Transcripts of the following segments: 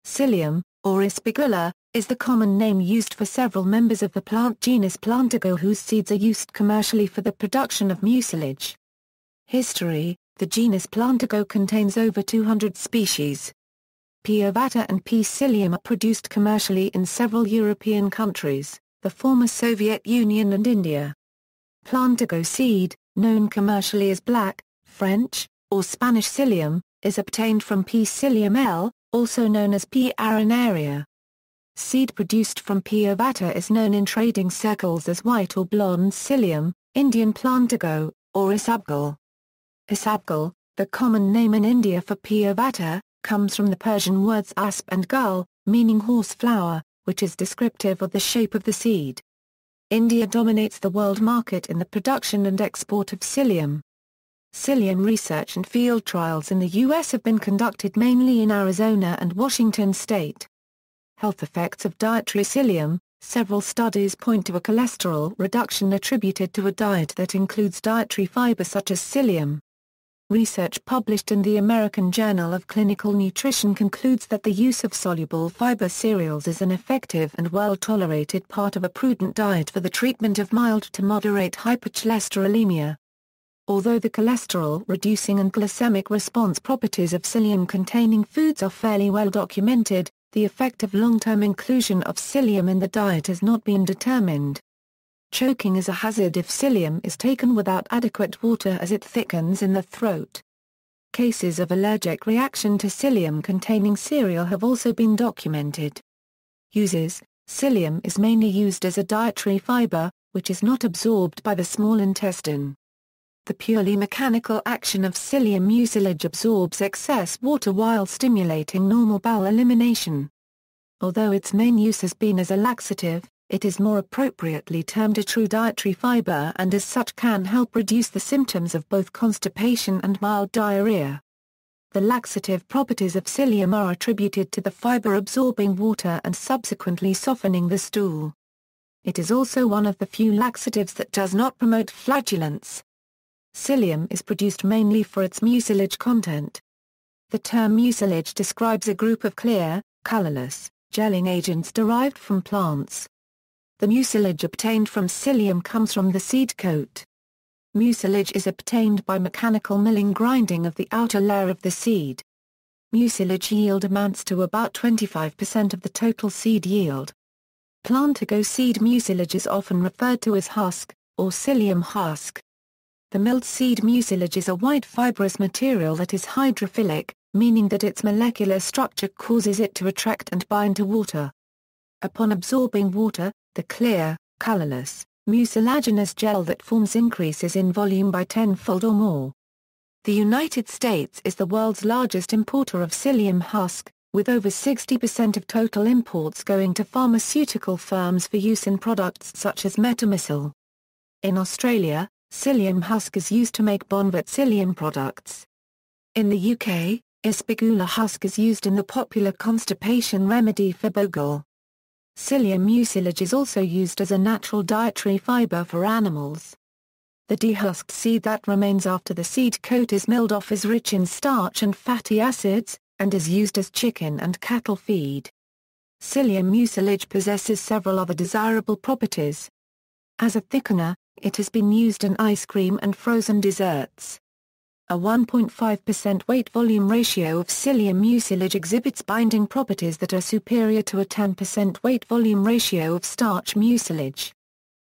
Psyllium, or Ispaghula, is the common name used for several members of the plant genus Plantago whose seeds are used commercially for the production of mucilage. History: the genus Plantago contains over 200 species. P. ovata and P. Psyllium are produced commercially in several European countries, the former Soviet Union and India. Plantago seed, known commercially as black, French, or Spanish psyllium, is obtained from P. psyllium L., also known as P. arenaria. Seed produced from P. ovata is known in trading circles as white or blonde psyllium, Indian Plantago, or ʻɪspəghulə. ʻɪspəghulə, the common name in India for P. ovata, comes from the Persian words asp and gul, meaning horse flower, which is descriptive of the shape of the seed. India dominates the world market in the production and export of psyllium. Psyllium research and field trials in the U.S. have been conducted mainly in Arizona and Washington state. Health effects of dietary psyllium: several studies point to a cholesterol reduction attributed to a diet that includes dietary fiber such as psyllium. Research published in the American Journal of Clinical Nutrition concludes that the use of soluble fiber cereals is an effective and well-tolerated part of a prudent diet for the treatment of mild to moderate hypercholesterolemia. Although the cholesterol-reducing and glycemic response properties of psyllium-containing foods are fairly well documented, the effect of long-term inclusion of psyllium in the diet has not been determined. Choking is a hazard if psyllium is taken without adequate water as it thickens in the throat. Cases of allergic reaction to psyllium-containing cereal have also been documented. Uses: psyllium is mainly used as a dietary fiber, which is not absorbed by the small intestine. The purely mechanical action of psyllium mucilage absorbs excess water while stimulating normal bowel elimination. Although its main use has been as a laxative, it is more appropriately termed a true dietary fiber and as such can help reduce the symptoms of both constipation and mild diarrhea. The laxative properties of psyllium are attributed to the fiber absorbing water and subsequently softening the stool. It is also one of the few laxatives that does not promote flatulence. Psyllium is produced mainly for its mucilage content. The term mucilage describes a group of clear, colorless, gelling agents derived from plants. The mucilage obtained from psyllium comes from the seed coat. Mucilage is obtained by mechanical milling grinding of the outer layer of the seed. Mucilage yield amounts to about 25% of the total seed yield. Plantago seed mucilage is often referred to as husk, or psyllium husk. The milled seed mucilage is a white fibrous material that is hydrophilic, meaning that its molecular structure causes it to attract and bind to water. Upon absorbing water, the clear, colorless, mucilaginous gel that forms increases in volume by tenfold or more. The United States is the world's largest importer of psyllium husk, with over 60% of total imports going to pharmaceutical firms for use in products such as metamicil. In Australia, psyllium husk is used to make Bonvat psyllium products. In the UK, ʻɪspəghulə husk is used in the popular constipation remedy ʻɪspəghulə. Psyllium mucilage is also used as a natural dietary fiber for animals. The dehusked seed that remains after the seed coat is milled off is rich in starch and fatty acids, and is used as chicken and cattle feed. Psyllium mucilage possesses several other desirable properties. As a thickener, it has been used in ice cream and frozen desserts. A 1.5% weight-volume ratio of psyllium mucilage exhibits binding properties that are superior to a 10% weight-volume ratio of starch mucilage.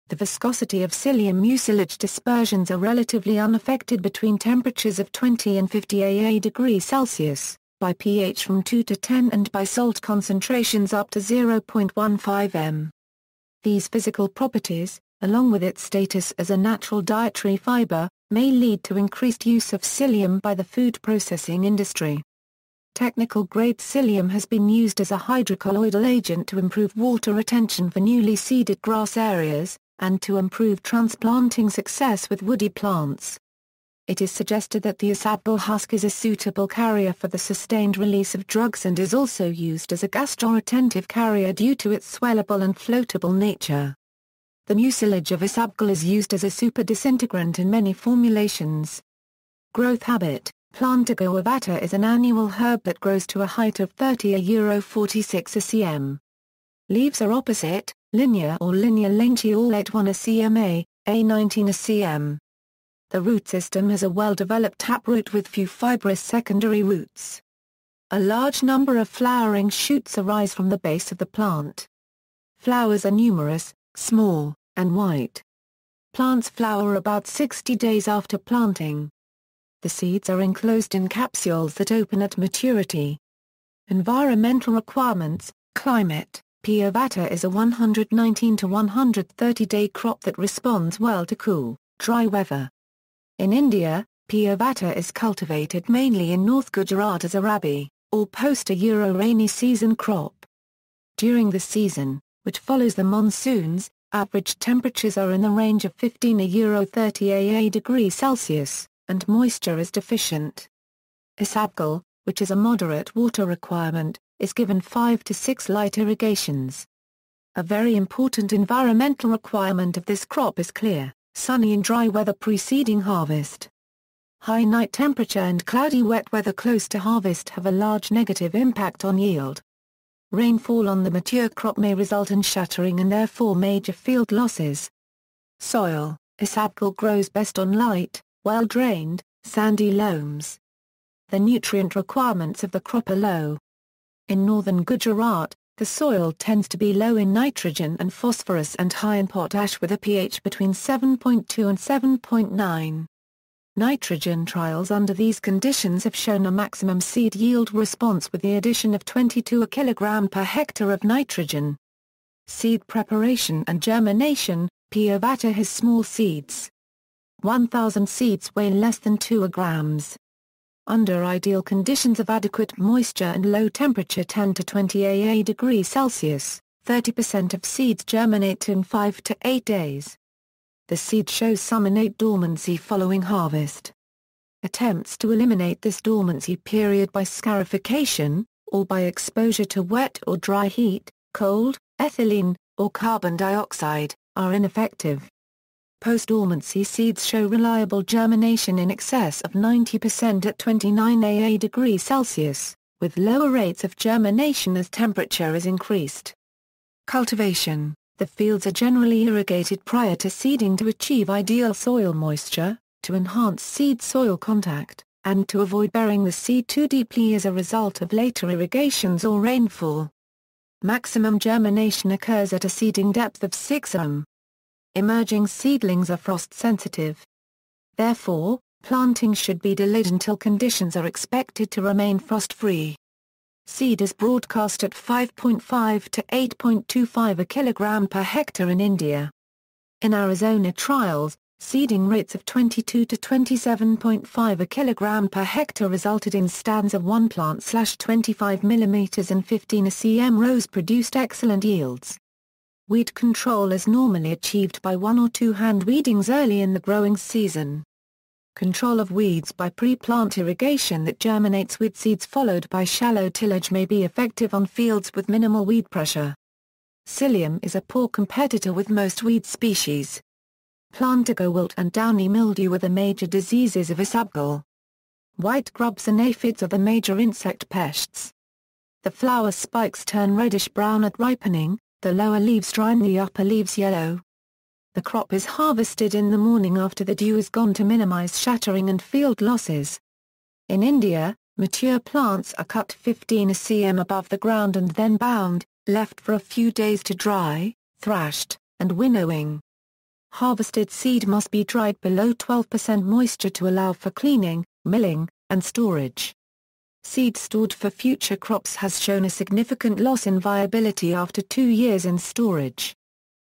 The viscosity of psyllium mucilage dispersions are relatively unaffected between temperatures of 20 and 50 AA degrees Celsius, by pH from 2 to 10 and by salt concentrations up to 0.15 m. These physical properties, along with its status as a natural dietary fiber, may lead to increased use of psyllium by the food processing industry. Technical-grade psyllium has been used as a hydrocolloidal agent to improve water retention for newly seeded grass areas, and to improve transplanting success with woody plants. It is suggested that the ʻɪspəghulə husk is a suitable carrier for the sustained release of drugs and is also used as a gastroretentive carrier due to its swellable and floatable nature. The mucilage of ʻɪspəghulə is used as a super disintegrant in many formulations. Growth habit: Plantago ovata is an annual herb that grows to a height of 30–46 µm. Leaves are opposite, linear or linear-lengthy, all at 1 µm, a 19 µm. The root system has a well-developed taproot with few fibrous secondary roots. A large number of flowering shoots arise from the base of the plant. Flowers are numerous, small, and white. Plants flower about 60 days after planting. The seeds are enclosed in capsules that open at maturity. Environmental requirements: climate. P. ovata is a 119 to 130 day crop that responds well to cool, dry weather. In India, P. ovata is cultivated mainly in North Gujarat as a rabi, or post-rainy season crop. During the season, which follows the monsoons, average temperatures are in the range of 15–30 degrees Celsius, and moisture is deficient. ʻɪspəghuːlə, which is a moderate water requirement, is given 5 to 6 light irrigations. A very important environmental requirement of this crop is clear, sunny and dry weather preceding harvest. High night temperature and cloudy wet weather close to harvest have a large negative impact on yield. Rainfall on the mature crop may result in shattering and therefore major field losses. Soil: ʻɪspəghuːlə grows best on light, well-drained, sandy loams. The nutrient requirements of the crop are low. In northern Gujarat, the soil tends to be low in nitrogen and phosphorus and high in potash with a pH between 7.2 and 7.9. Nitrogen trials under these conditions have shown a maximum seed yield response with the addition of 22 kg per hectare of nitrogen. Seed preparation and germination: P. ovata has small seeds. 1,000 seeds weigh less than 2 grams. Under ideal conditions of adequate moisture and low temperature 10 to 20 degrees Celsius, 30% of seeds germinate in 5 to 8 days. The seed shows some innate dormancy following harvest. Attempts to eliminate this dormancy period by scarification, or by exposure to wet or dry heat, cold, ethylene, or carbon dioxide, are ineffective. Post-dormancy seeds show reliable germination in excess of 90% at 29 degrees Celsius, with lower rates of germination as temperature is increased. Cultivation: the fields are generally irrigated prior to seeding to achieve ideal soil moisture, to enhance seed-soil contact, and to avoid burying the seed too deeply as a result of later irrigations or rainfall. Maximum germination occurs at a seeding depth of 6 m. Emerging seedlings are frost-sensitive. Therefore, planting should be delayed until conditions are expected to remain frost-free. Seed is broadcast at 5.5 to 8.25 kg per hectare in India. In Arizona trials, seeding rates of 22 to 27.5 kg per hectare resulted in stands of 1 plant/25 mm and 15 cm rows produced excellent yields. Weed control is normally achieved by 1 or 2 hand weedings early in the growing season. Control of weeds by pre-plant irrigation that germinates with seeds followed by shallow tillage may be effective on fields with minimal weed pressure. Psyllium is a poor competitor with most weed species. Plantago wilt and downy mildew are the major diseases of ʻɪspəghuːlə. White grubs and aphids are the major insect pests. The flower spikes turn reddish-brown at ripening, the lower leaves dry and the upper leaves yellow. The crop is harvested in the morning after the dew is gone to minimize shattering and field losses. In India, mature plants are cut 15 cm above the ground and then bound, left for a few days to dry, thrashed, and winnowing. Harvested seed must be dried below 12% moisture to allow for cleaning, milling, and storage. Seed stored for future crops has shown a significant loss in viability after 2 years in storage.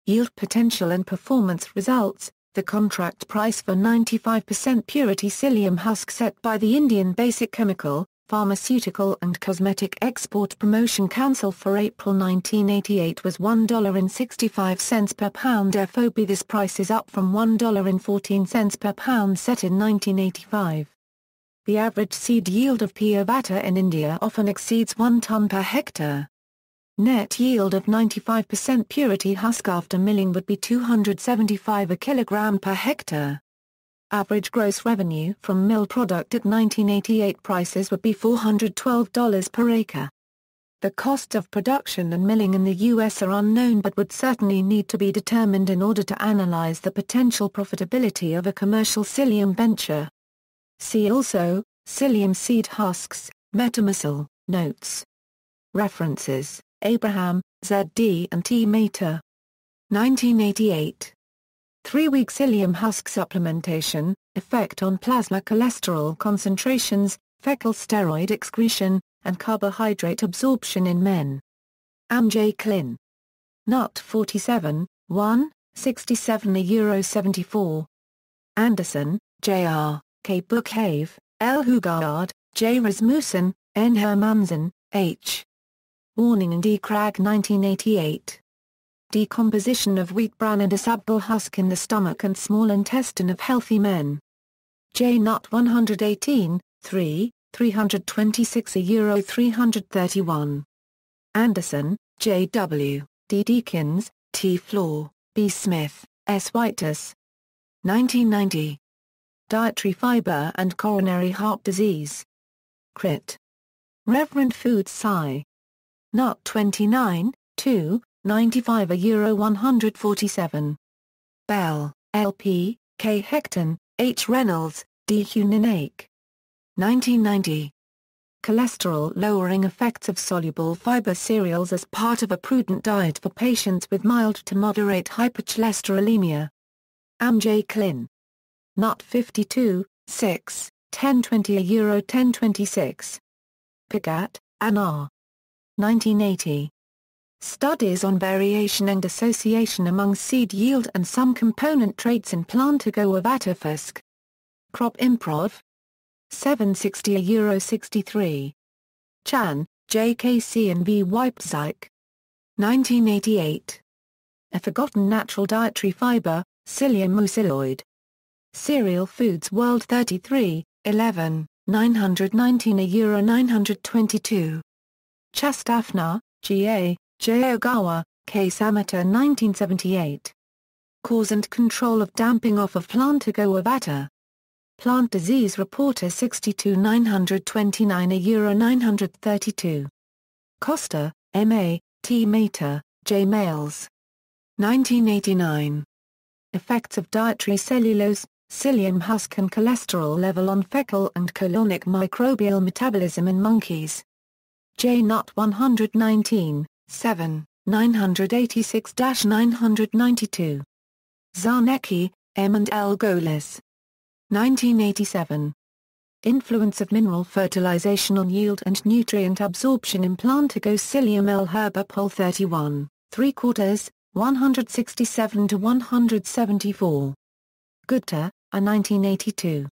Yield potential and performance results: the contract price for 95% purity psyllium husk set by the Indian Basic Chemical, Pharmaceutical and Cosmetic Export Promotion Council for April 1988 was $1.65 per pound FOB. This price is up from $1.14 per pound set in 1985. The average seed yield of P. ovata in India often exceeds 1 ton per hectare. Net yield of 95% purity husk after milling would be 275 kg per hectare. Average gross revenue from mill product at 1988 prices would be $412 per acre. The costs of production and milling in the U.S. are unknown but would certainly need to be determined in order to analyze the potential profitability of a commercial psyllium venture. See also, psyllium seed husks, Metamycil, notes. References, Abraham, Z.D. and T. Mater. 1988. 3-week psyllium husk supplementation, effect on plasma cholesterol concentrations, fecal steroid excretion, and carbohydrate absorption in men. J. Clin. Nut 47, 1, 67 €74. Anderson, J.R., K. Boekhave, L. Hugard, J. Rasmussen, N. Hermansen, H. Warning and D. Cragg 1988. Decomposition of wheat bran and ʻsɪliəm husk in the stomach and small intestine of healthy men. J. Nut 118, 3, 326 €331. Anderson, J. W., D. Deakins, T. Floor, B. Smith, S. Whitus. 1990. Dietary fiber and coronary heart disease. Crit. Reverend Foods Sci. Nut 29, 2, 95 €147. Bell, L.P., K. Hecton, H. Reynolds, D. Huninake. 1990. Cholesterol-lowering effects of soluble fiber cereals as part of a prudent diet for patients with mild to moderate hypercholesterolemia. J. Clin. Nut 52, 6, 1020 €1026. Pigat, Anna. 1980. Studies on variation and association among seed yield and some component traits in Plantago of Atterfisk. Crop Improv. 760 €63. Chan, J.K.C. and V. Weipzig. 1988. A forgotten natural dietary fiber, psyllium muciloid. Cereal Foods World 33, 11, 919 €922. Chastafna, G.A., J. Ogawa, K. Samata 1978. Cause and control of damping off of Plantago ovata. Plant Disease Reporter 62 929 €932. Costa, M.A., T. Mater, J. Males. 1989. Effects of dietary cellulose, psyllium husk and cholesterol level on fecal and colonic microbial metabolism in monkeys. J. Nut 119, 7, 986-992. Zarnecki, M. and L. Golis. 1987. Influence of mineral fertilization on yield and nutrient absorption in Plantago psyllium L. Herber Pol 31, 3/4, 167-174. Gupta, A. 1982.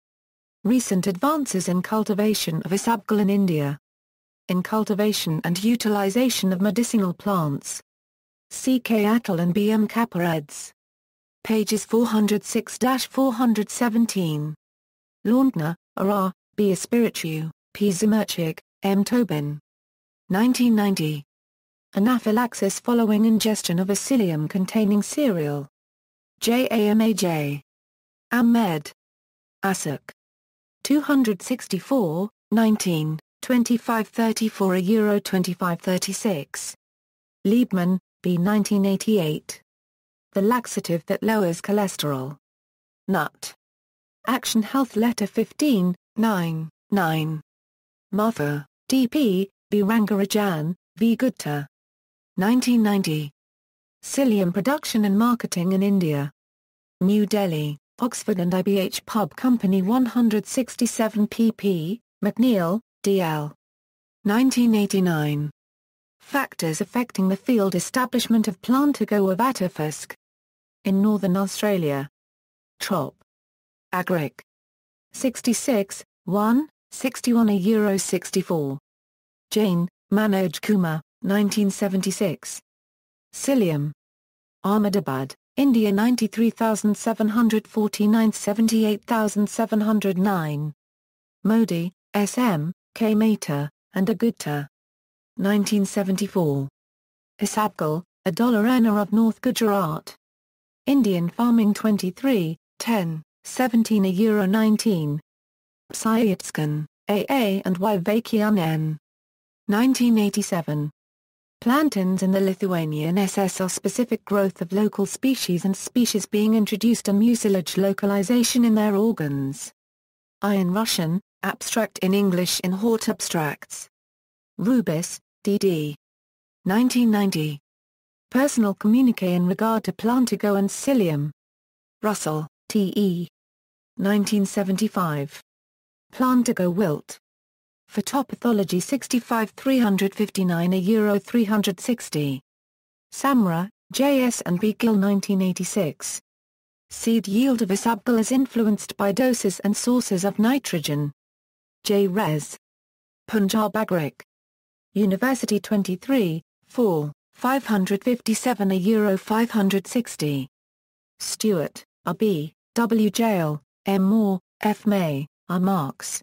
Recent advances in cultivation of Ispaghula in India. In cultivation and utilization of medicinal plants. C. K. Attal and B. M. Kapareds. Pages 406-417. Laundner, R. B. Espiritu, P. Zamerchik, M. Tobin. 1990. Anaphylaxis following ingestion of a psyllium-containing cereal. J. A. M. A. J. Ahmed. Asuk. 264, 19, 2534 €2536. Liebman, B. 1988. The laxative that lowers cholesterol. Nut. Action Health Letter 15, 9, 9. Martha, D.P., B. Rangarajan, V. Gupta. 1990. Psyllium Production and Marketing in India. New Delhi, Oxford and IBH Pub Company 167 pp. McNeil, D.L. 1989. Factors affecting the field establishment of Plantago of Atterfisk. In Northern Australia. Trop. Agric. 66, 1, 61 €64. Jain, Manoj Kumar, 1976. Psyllium. Ahmedabad, India 93749 78709. Modi, S.M., K. Mater, and Agutta. 1974. Ispaghula, a dollar earner of North Gujarat. Indian Farming 23, 10. 17 €19. Psyllium, AA and Y Vakian N. 1987. Plantains in the Lithuanian SS are specific growth of local species and species being introduced and mucilage localization in their organs. I in Russian, abstract in English in Hort Abstracts. Rubis, D.D. 1990. Personal communique in regard to Plantago and ʻsɪliəm. Russell, T.E. 1975. Plantago wilt. Phytopathology 65 359 €360. Samra, J.S. and B. Gill 1986. Seed yield of Ispaghula is influenced by doses and sources of nitrogen. J. Res. Punjab Agric. University 23, 4, 557 €560. Stewart, R.B., W. Jail, M. Moore, F. May, R. Marks.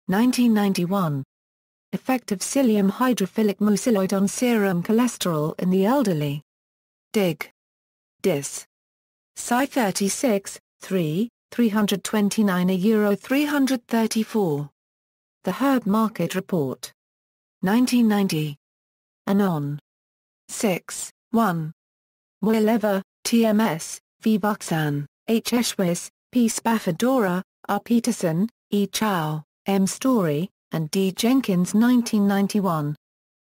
1991. Effect of psyllium hydrophilic muciloid on serum cholesterol in the elderly. Dig. Dis. Sci 36, 3, 329 €334. The Herb Market Report. 1990. Anon. 6, 1. Moileva, TMS, V. Buxan, H. Eschwis, P. Spaffordora, R. Peterson, E. Chow, M. Story, and D. Jenkins 1991.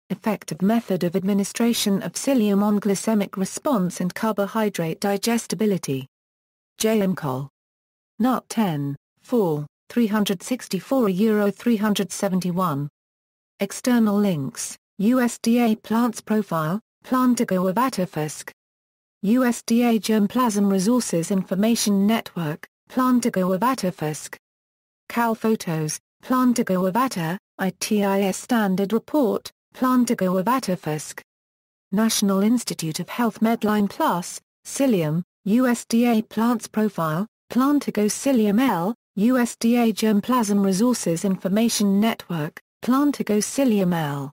Effective method of administration of psyllium on glycemic response and carbohydrate digestibility. J. M. Cole. Nut 10, 4, 364 €371. External links, USDA Plants Profile, Plantago of Atterfisk. USDA Germplasm Resources Information Network, Plantago of Atterfisk. Cal Photos, Plantago of Atter, ITIS Standard Report, Plantago of Atterfisk. National Institute of Health Medline Plus, ʻsɪliəm, USDA Plants Profile, Plantago ʻsɪliəm L, USDA Germplasm Resources Information Network, Plantago ʻsɪliəm L.